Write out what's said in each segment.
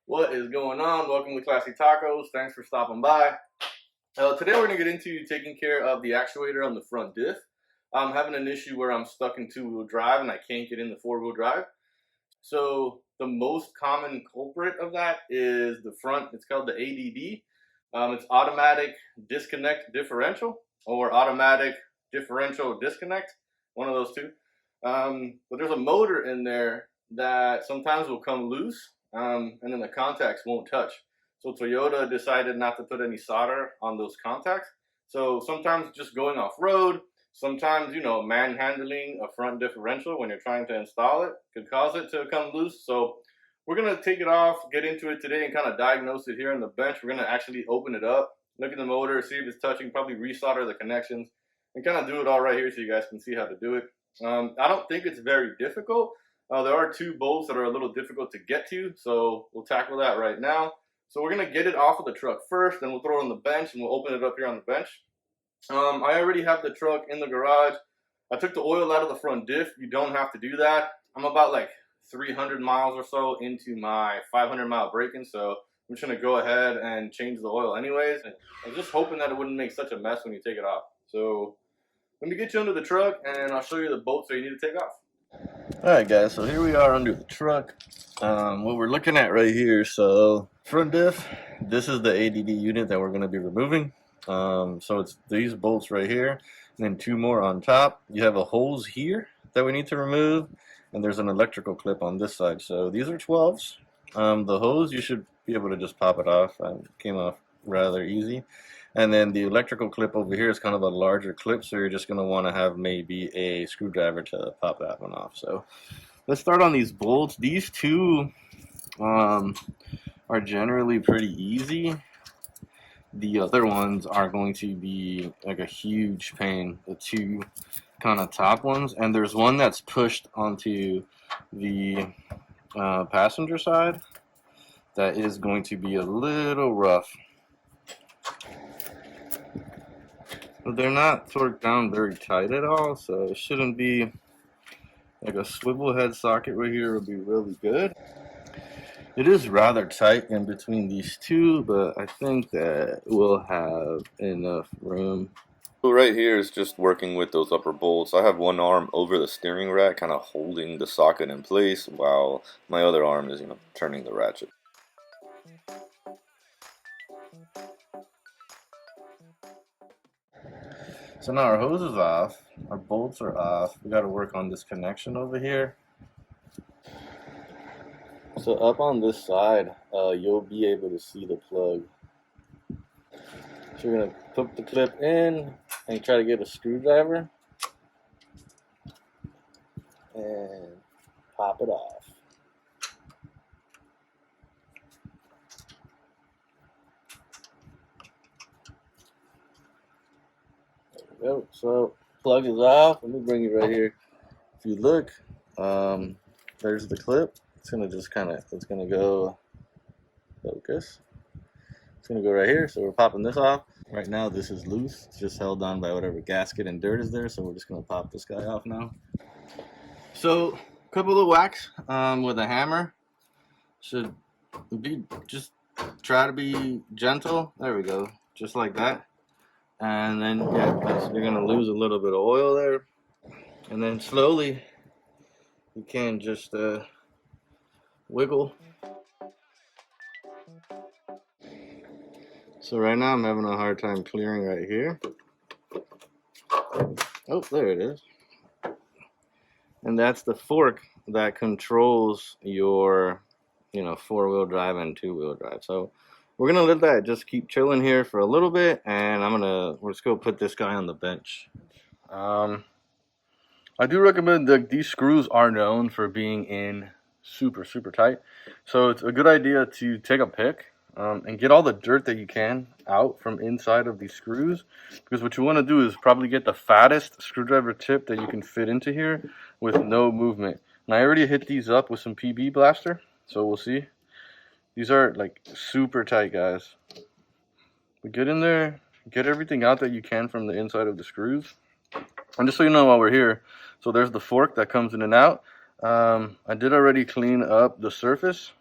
What is going on? Welcome to Classy Tacos. Thanks for stopping by. Today we're going to get into taking care of the actuator on the front diff. I'm having an issue where I'm stuck in two-wheel drive and I can't get into four-wheel drive. So the most common culprit of that is the front. It's called the ADD. It's automatic disconnect differential or automatic differential disconnect, one of those two. But there's a motor in there that sometimes will come loose, and then the contacts won't touch. So Toyota decided not to put any solder on those contacts. So sometimes just going off road, sometimes, manhandling a front differential when you're trying to install it could cause it to come loose. So we're going to take it off, get into it today, and kind of diagnose it here on the bench. We're going to actually open it up, look at the motor, see if it's touching, probably resolder the connections, and kind of do it all right here so you guys can see how to do it. I don't think it's very difficult. There are two bolts that are a little difficult to get to, so we'll tackle that right now. So we're going to get it off of the truck first, then we'll throw it on the bench, and we'll open it up here on the bench. I already have the truck in the garage. I took the oil out of the front diff. You don't have to do that. I'm about like 300 miles or so into my 500-mile break-in, so I'm just going to go ahead and change the oil anyways. And I was just hoping that it wouldn't make such a mess when you take it off. So let me get you under the truck, and I'll show you the bolts that you need to take off. Alright guys, so here we are under the truck. What we're looking at right here, so front diff, this is the ADD unit that we're going to be removing. So it's these bolts right here, and then two more on top. You have a hose here that we need to remove, and there's an electrical clip on this side. So these are 12s. The hose, you should be able to just pop it off. It came off rather easy. And then the electrical clip over here is kind of a larger clip, so you're just going to want to have maybe a screwdriver to pop that one off. So let's start on these bolts. These two are generally pretty easy. The other ones are going to be like a huge pain, the two kind of top ones. And there's one that's pushed onto the passenger side that is going to be a little rough. They're not torqued down very tight at all, so it shouldn't be like a swivel head socket right here would be really good. It is rather tight in between these two, but I think that we'll have enough room. So right here is just working with those upper bolts. I have one arm over the steering rack, kind of holding the socket in place, while my other arm is, turning the ratchet. So now our hose is off, our bolts are off. We got to work on this connection over here. So up on this side, you'll be able to see the plug. So you're going to put the clip in and try to get a screwdriver and pop it off. There we go. So plug is off. Let me bring it right here. If you look, there's the clip. It's gonna just it's gonna go focus. It's gonna go right here. So we're popping this off. Right now this is loose. It's just held on by whatever gasket and dirt is there. So we're just gonna pop this guy off now. So a couple of whacks with a hammer. Should be just try to be gentle. There we go. Just like that. And then you're gonna lose a little bit of oil there. And then slowly you can just wiggle. So right now I'm having a hard time clearing right here. Oh, there it is. And that's the fork that controls your, four-wheel drive and two-wheel drive. So we're gonna let that just keep chilling here for a little bit, and we're just gonna put this guy on the bench. I do recommend that these screws are known for being in super tight, so it's a good idea to take a pick and get all the dirt that you can out from inside of these screws, because what you want to do is probably get the fattest screwdriver tip that you can fit into here with no movement. And I already hit these up with some PB blaster, so we'll see. These are like super tight, guys. But get in there, get everything out that you can from the inside of the screws. And just so you know while we're here, so there's the fork that comes in and out. I did already clean up the surface.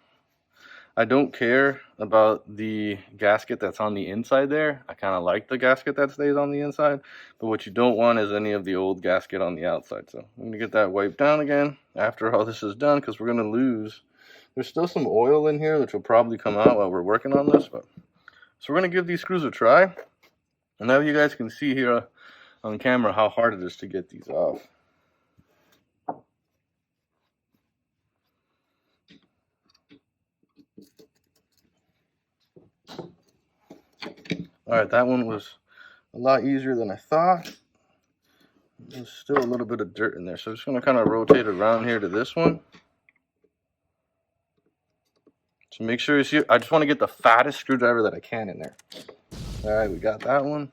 I don't care about the gasket that's on the inside there. I kind of like the gasket that stays on the inside, but what you don't want is any of the old gasket on the outside. So I'm gonna get that wiped down again after all this is done, because we're gonna lose. There's still some oil in here, which will probably come out while we're working on this. But so we're gonna give these screws a try, and now you guys can see here on camera how hard it is to get these off. Alright, that one was a lot easier than I thought. There's still a little bit of dirt in there, so I'm just going to kind of rotate around here to this one. So make sure you see, I just want to get the fattest screwdriver that I can in there. Alright, we got that one.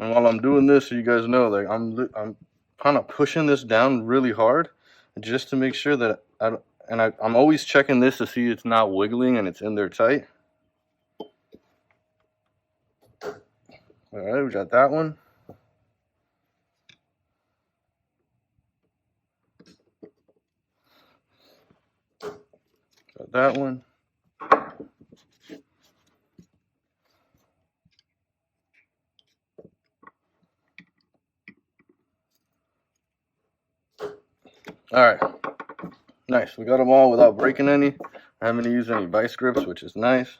And while I'm doing this, so you guys know, like I'm kind of pushing this down really hard, just to make sure that I'm always checking this to see it's not wiggling and it's in there tight. Alright, we got that one. Got that one. Alright, nice. We got them all without breaking any. I haven't used any vice grips, which is nice.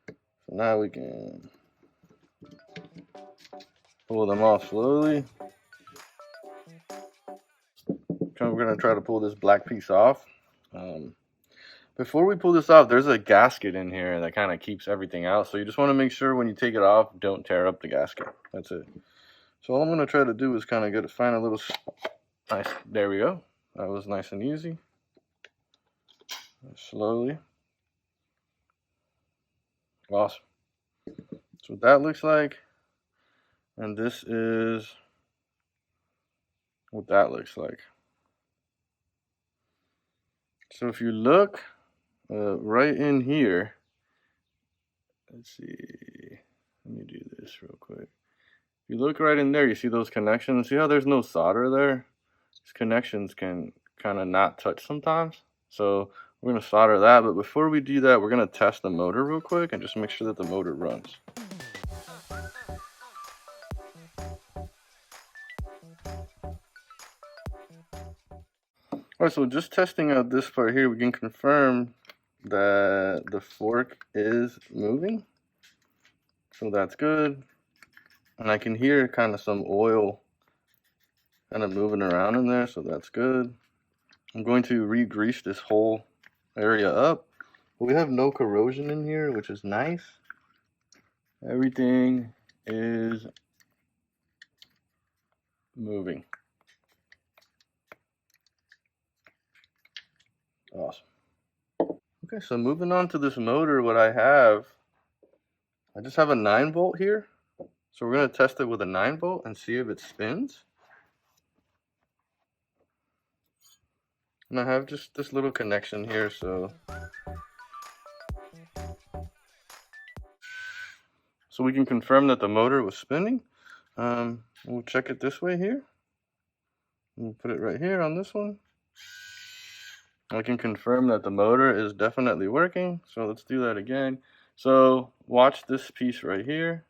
So now we can pull them off slowly. We're going to try to pull this black piece off. Before we pull this off, there's a gasket in here that kind of keeps everything out. So you just want to make sure when you take it off, don't tear up the gasket. That's it. So all I'm going to try to do is kind of find a little nice. There we go. That was nice and easy. Slowly. Awesome. That's what that looks like. And this is what that looks like. So if you look right in here, let's see, let me do this real quick. If you look right in there, you see those connections. See how there's no solder there? These connections can kind of not touch sometimes. So we're going to solder that. But before we do that, we're going to test the motor real quick and just make sure that the motor runs. Alright, so just testing out this part here, we can confirm that the fork is moving. So that's good. And I can hear kind of some oil kind of moving around in there, so that's good. I'm going to re-grease this whole area up. We have no corrosion in here, which is nice. Everything is moving. Awesome. Okay, so moving on to this motor, what I just have a 9-volt here. So we're going to test it with a 9-volt and see if it spins. And I have just this little connection here, so we can confirm that the motor was spinning. We'll check it this way here. We'll put it right here on this one. I can confirm that the motor is definitely working. So let's do that again. So watch this piece right here.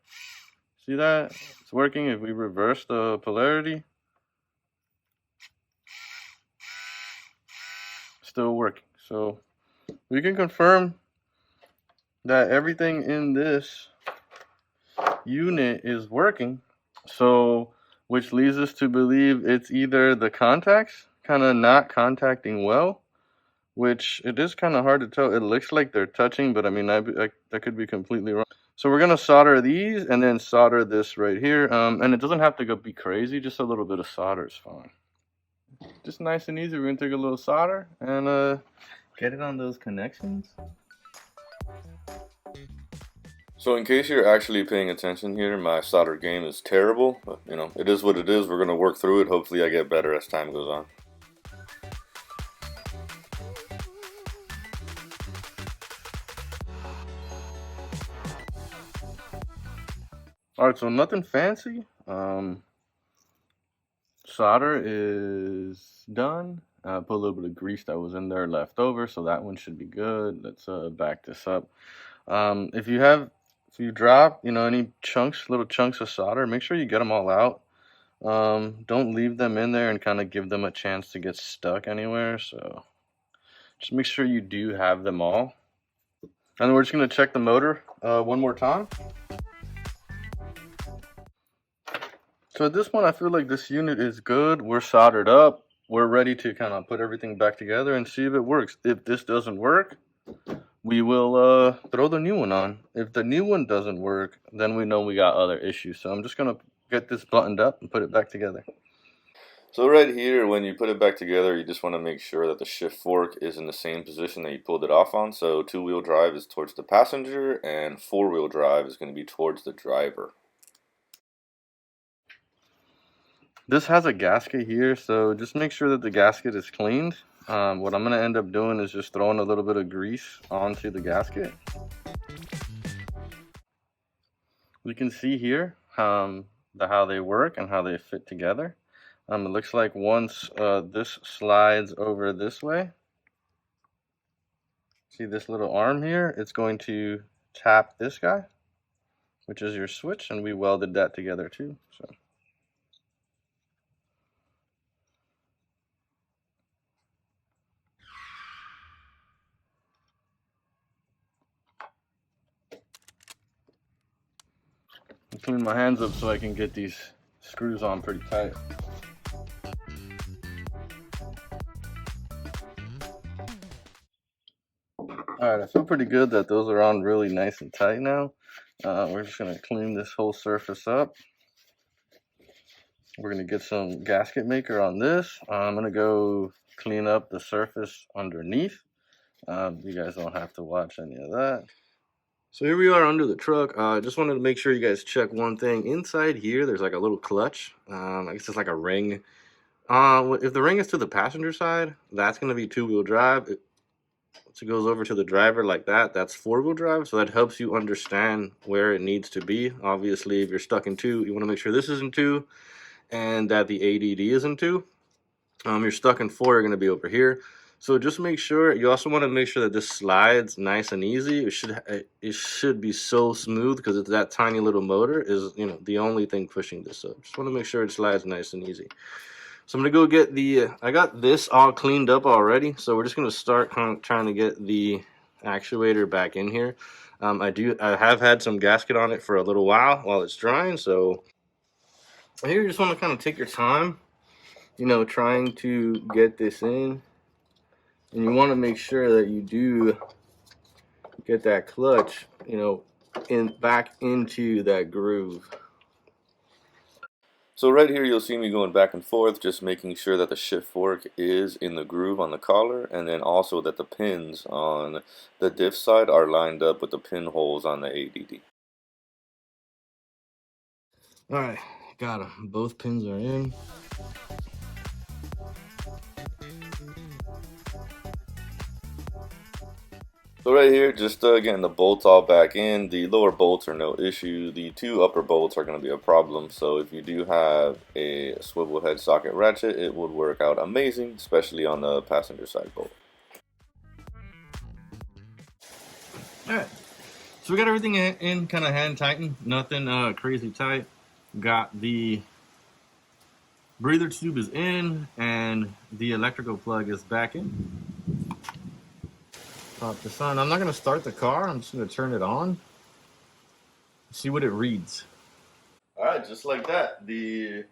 See that? It's working. If we reverse the polarity, still working. So we can confirm that everything in this unit is working. So which leads us to believe it's either the contacts kind of not contacting well, which it is kind of hard to tell. It looks like they're touching, but I mean, that could be completely wrong. So we're going to solder these and then solder this right here. And it doesn't have to be crazy. Just a little bit of solder is fine. Just nice and easy. We're going to take a little solder and get it on those connections. So in case you're actually paying attention here, my solder game is terrible. But, you know, it is what it is. We're going to work through it. Hopefully I get better as time goes on. Alright, so nothing fancy. Solder is done. Put a little bit of grease that was in there left over, so that one should be good. Let's back this up. If you drop, any little chunks of solder, make sure you get them all out. Don't leave them in there and kind of give them a chance to get stuck anywhere. So just make sure you do have them all. And we're just going to check the motor one more time. So at this point, I feel like this unit is good. We're soldered up. We're ready to kind of put everything back together and see if it works. If this doesn't work, we will throw the new one on. If the new one doesn't work, then we know we got other issues. So I'm just going to get this buttoned up and put it back together. So right here, when you put it back together, you just want to make sure that the shift fork is in the same position that you pulled it off on. So two-wheel drive is towards the passenger and four-wheel drive is going to be towards the driver. This has a gasket here, so just make sure that the gasket is cleaned. What I'm going to end up doing is just throwing a little bit of grease onto the gasket. You can see here how they work and how they fit together. It looks like once this slides over this way, see this little arm here, it's going to tap this guy, which is your switch, and we welded that together too. So. I clean my hands up so I can get these screws on pretty tight. Alright, I feel pretty good that those are on really nice and tight now. We're just going to clean this whole surface up. We're going to get some gasket maker on this. I'm going to go clean up the surface underneath. You guys don't have to watch any of that. So here we are under the truck. I just wanted to make sure you guys check one thing. Inside here, there's like a little clutch. I guess it's like a ring. If the ring is to the passenger side, that's going to be two-wheel drive. Once it goes over to the driver like that, that's four-wheel drive. So that helps you understand where it needs to be. Obviously, if you're stuck in two, you want to make sure this is in two and that the ADD is in two. You're stuck in four, you're going to be over here. So just make sure, you also want to make sure that this slides nice and easy. It should be so smooth because it's that tiny little motor is, the only thing pushing this up. Just want to make sure it slides nice and easy. So I'm going to go get I got this all cleaned up already. So we're just going to start trying to get the actuator back in here. I have had some gasket on it for a little while it's drying. So here you just want to kind of take your time, trying to get this in. And you want to make sure that you do get that clutch, back into that groove. So right here you'll see me going back and forth, just making sure that the shift fork is in the groove on the collar, and then also that the pins on the diff side are lined up with the pinholes on the ADD. Alright, got them. Both pins are in. So right here, just getting the bolts all back in. The lower bolts are no issue. The two upper bolts are going to be a problem. So if you do have a swivel head socket ratchet, it would work out amazing, especially on the passenger side bolt. Alright, so we got everything in kind of hand tightened. Nothing crazy tight. Got the breather tube is in and the electrical plug is back in. Pop this on. I'm not going to start the car. I'm just going to turn it on. See what it reads. Alright, just like that. The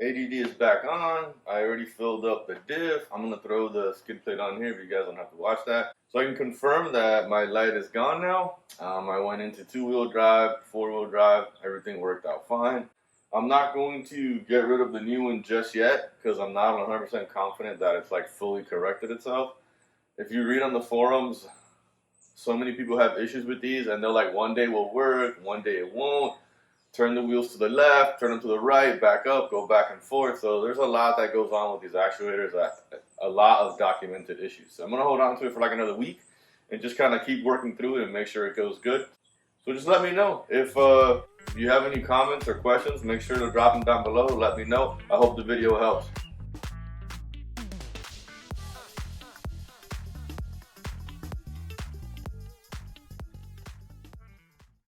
ADD is back on. I already filled up the diff. I'm going to throw the skid plate on here if you guys don't have to watch that. So I can confirm that my light is gone now. I went into two-wheel drive, four-wheel drive. Everything worked out fine. I'm not going to get rid of the new one just yet because I'm not 100% confident that it's like fully corrected itself. If you read on the forums, so many people have issues with these and they're like, one day will work, one day it won't. Turn the wheels to the left, turn them to the right, back up, go back and forth. So there's a lot that goes on with these actuators, a lot of documented issues. So I'm going to hold on to it for like another week and just kind of keep working through it and make sure it goes good. So just let me know. If you have any comments or questions, make sure to drop them down below. Let me know. I hope the video helps.